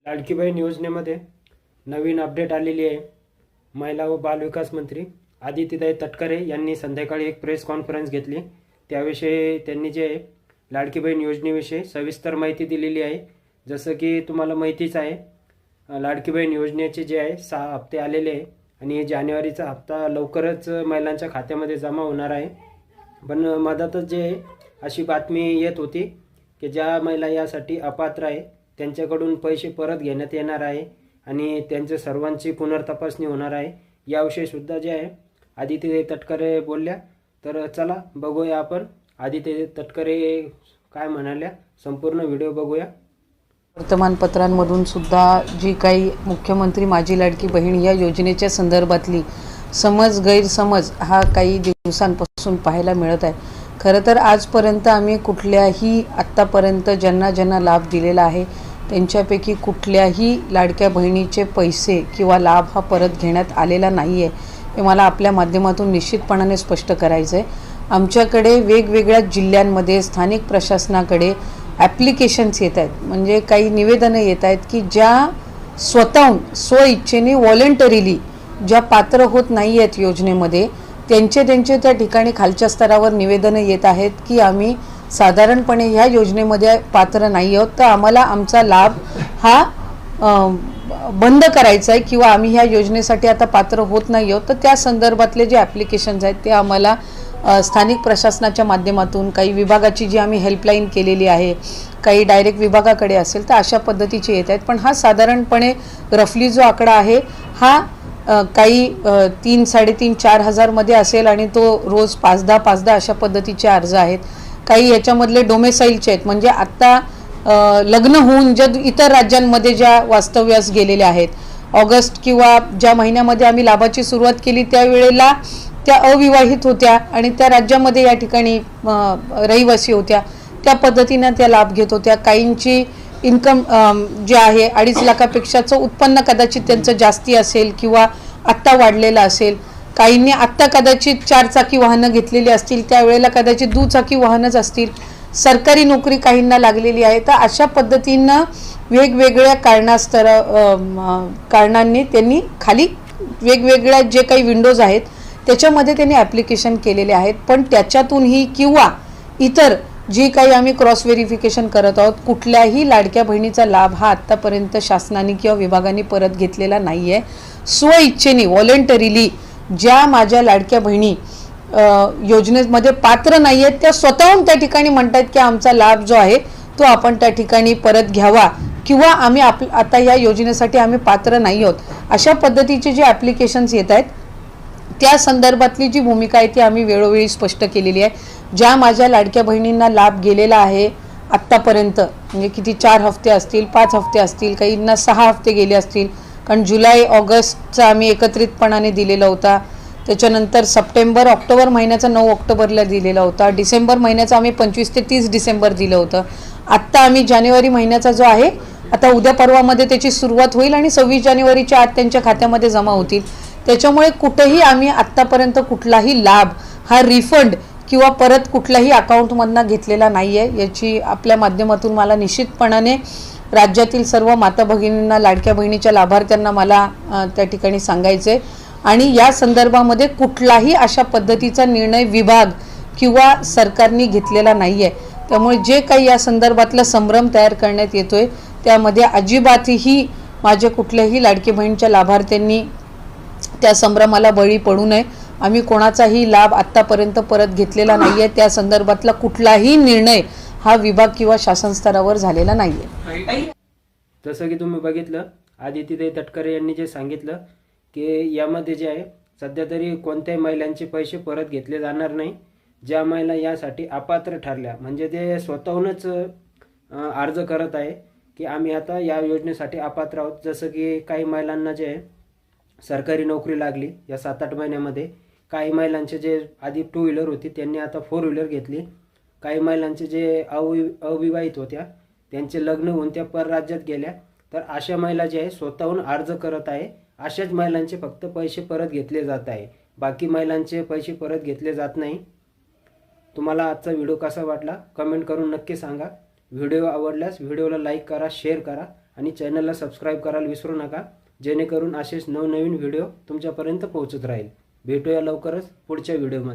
लाडकी बहीण योजनेमध्ये नवीन अपडेट आलेली आहे। महिला व बालविकास मंत्री आदित्यताई तटकरे यांनी संध्याकाळी एक प्रेस कॉन्फरन्स घेतली। त्याविषयी त्यांनी जे लाडकी बहीण योजनेविषयी सविस्तर माहिती दिलेली आहे। जसं की तुम्हाला माहितीच आहे, लाडकी बहीण योजनेचे जे आहे 6 हप्ते आलेले आहे आणि जानेवारीचा हप्ता लवकरच महिलांच्या खात्यामध्ये जमा होणार आहे। पण मधातच जे अशी बातमी येत होती की ज्या महिला यासाठी अपात्र आहे त्यांच्याकडून पैसे परत घेण्यात येणार आहे आणि त्यांच्या सर्वांची पुनर्तपासणी होणार आहे। याविषयी सुद्धा जे आहे आदित्यताई तटकरे बोलल्या। तर चला बघूया आपण आदित्यताई तटकरे काय म्हणाल्या, संपूर्ण व्हिडिओ बघूया। वर्तमानपत्रांमधून सुद्धा जी काही मुख्यमंत्री माझी लाडकी बहीण या योजनेच्या संदर्भातली गैरसमज हा काही दिवसांपासून पाहायला मिळत आहे। खरं तर आजपर्यंत आम्ही कुठल्याही आत्तापर्यंत ज्यांना लाभ दिलेला आहे त्यांच्यापैकी कुठल्याही लाडक्या बहिणीचे पैसे किंवा लाभ हा परत घेण्यात आलेला नाही आहे, हे मला आपल्या माध्यमातून निश्चितपणाने स्पष्ट करायचं आहे। आमच्याकडे वेगवेगळ्या जिल्ह्यांमध्ये स्थानिक प्रशासनाकडे ॲप्लिकेशन्स येत आहेत, म्हणजे काही निवेदनं येत आहेत की ज्या स्वतःहून स्वइच्छेने व्हॉलेंटरीली ज्या पात्र होत नाही आहेत योजनेमध्ये त्यांचे त्या ठिकाणी खालच्या स्तरावर निवेदनं येत आहेत की आम्ही साधारणपणे ह्या योजनेमध्ये पात्र नाही आहोत, तर आम्हाला आमचा लाभ हा बंद करायचा आहे किंवा आम्ही ह्या योजनेसाठी आता पात्र होत नाही आहोत। तर त्या संदर्भातले जे ॲप्लिकेशन्स आहेत ते आम्हाला स्थानिक प्रशासनाच्या माध्यमातून, काही विभागाची जी आम्ही हेल्पलाईन केलेली आहे, काही डायरेक्ट विभागाकडे असेल, तर अशा पद्धतीचे येत आहेत। पण हा साधारणपणे रफली जो आकडा आहे हा काही 3-3.5-4 हजारमध्ये असेल आणि तो रोज 5-10 अशा पद्धतीचे अर्ज आहेत। काही याच्यामधले डोमेसाईलचे आहेत, म्हणजे आत्ता लग्न होऊन ज्या इतर राज्यांमध्ये ज्या वास्तव्यास गेलेल्या आहेत, ऑगस्ट किंवा ज्या महिन्यामध्ये आम्ही लाभाची सुरुवात केली त्यावेळेला त्या अविवाहित होत्या आणि त्या राज्यामध्ये या ठिकाणी रहिवासी होत्या, त्या पद्धतीनं त्या लाभ घेत होत्या। काहींची इन्कम जे आहे 2.5 लाखापेक्षाचं उत्पन्न कदाचित त्यांचं जास्ती असेल किंवा आत्ता वाढलेलं असेल। काहींनी आत्ता कदाचित 4 चाकी वाहनं घेतलेली असतील, त्यावेळेला कदाचित दुचाकी वाहनच असतील। सरकारी नोकरी काहींना लागलेली आहे। तर अशा पद्धतीनं वेगवेगळ्या कारणांनी त्यांनी खाली वेगवेगळ्या जे काही विंडोज आहेत त्याच्यामध्ये त्यांनी ॲप्लिकेशन केलेले आहेत। पण त्याच्यातूनही किंवा इतर जी काही आम्ही क्रॉस व्हेरिफिकेशन करत आहोत, कुठल्याही लाडक्या बहिणीचा लाभ हा आत्तापर्यंत शासनाने किंवा विभागाने परत घेतलेला नाही आहे। स्वइच्छेने व्हॉलेंटरीली ज्या माझ्या लाडक्या बहिणी योजनेमध्ये पात्र नाही आहेत त्या स्वतःहून त्या ठिकाणी म्हणतात की आमचा लाभ जो आहे तो आपण त्या ठिकाणी परत घ्यावा किंवा आम्ही आता या योजनेसाठी आम्ही पात्र नाही आहोत, अशा पद्धतीचे जे ॲप्लिकेशन्स येत आहेत त्या संदर्भातली जी भूमिका आहे ती आम्ही वेळोवेळी स्पष्ट केलेली आहे। ज्या माझ्या लाडक्या बहिणींना लाभ गेलेला आहे आत्तापर्यंत, म्हणजे किती 4 हफ्ते असतील, 5 हफ्ते असतील, काहींना 6 हफ्ते गेले असतील, कारण जुलै ऑगस्टचा आम्ही एकत्रितपणाने दिलेला होता, त्याच्यानंतर सप्टेंबर ऑक्टोबर महिन्याचा 9 ऑक्टोबरला दिलेला होता, डिसेंबर महिन्याचा आम्ही 25 ते 30 डिसेंबर दिलं होतं। आत्ता आम्ही जानेवारी महिन्याचा जो आहे आता उद्या परवामध्ये त्याची सुरुवात होईल आणि 26 जानेवारीच्या आत त्यांच्या खात्यामध्ये जमा होतील। त्याच्यामुळे कुठेही आम्ही आत्तापर्यंत कुठलाही लाभ हा रिफंड किंवा परत कुठल्याही अकाउंटमधनं घेतलेला नाही आहे, याची आपल्या माध्यमातून मला निश्चितपणाने राज्यातील सर्व माता भगिनींना, लाडक्या बहिणीच्या लाभार्थ्यांना मला त्या ठिकाणी सांगायचं आहे। आणि या संदर्भामध्ये कुठलाही अशा पद्धतीचा निर्णय विभाग किंवा सरकारने घेतलेला नाही आहे। त्यामुळे जे काही या संदर्भातला संभ्रम तयार करण्यात येतोय त्यामध्ये अजिबातही माझ्या कुठल्याही लाडकी बहिणीच्या लाभार्थ्यांनी त्या संभ्रमाला बळी पडू नये। आम्ही कोणाचाही लाभ आत्तापर्यंत परत घेतलेला नाही आहे, त्या संदर्भातला कुठलाही निर्णय हा विभाग किंवा शासन स्तरावर झालेला नाही आहे। जसं की तुम्ही बघितलं आदित्यताई तटकरे यांनी जे सांगितलं की यामध्ये जे आहे सध्या तरी कोणत्याही महिलांचे पैसे परत घेतले जाणार नाही। ज्या महिला यासाठी अपात्र ठरल्या, म्हणजे ते स्वतःहूनच अर्ज करत आहे की आम्ही आता या योजनेसाठी अपात्र आहोत। जसं की काही महिलांना जे आहे सरकारी नोकरी लागली या 7-8 महिन्यामध्ये, काही महिलांचे जे आधी 2 व्हीलर होती त्यांनी आता 4 व्हीलर घेतली, काही महिलांचे जे अविवाहित होत्या त्यांचे लग्न होऊन त्या परराज्यात गेल्या, तर अशा महिला जे आहे स्वतःहून अर्ज करत आहे। अशाच महिलांचे फक्त पैसे परत घेतले जात आहे, बाकी महिलांचे पैसे परत घेतले जात नाही। तुम्हाला आजचा व्हिडिओ कसा वाटला कमेंट करून नक्की सांगा। व्हिडिओ आवडल्यास व्हिडिओला लाईक करा, शेअर करा आणि चॅनलला सबस्क्राईब करायला विसरू नका, जेणेकरून असेच नवनवीन व्हिडिओ तुमच्यापर्यंत पोहोचत राहील. भेटूया लवकरच पुढच्या व्हिडिओमध्ये.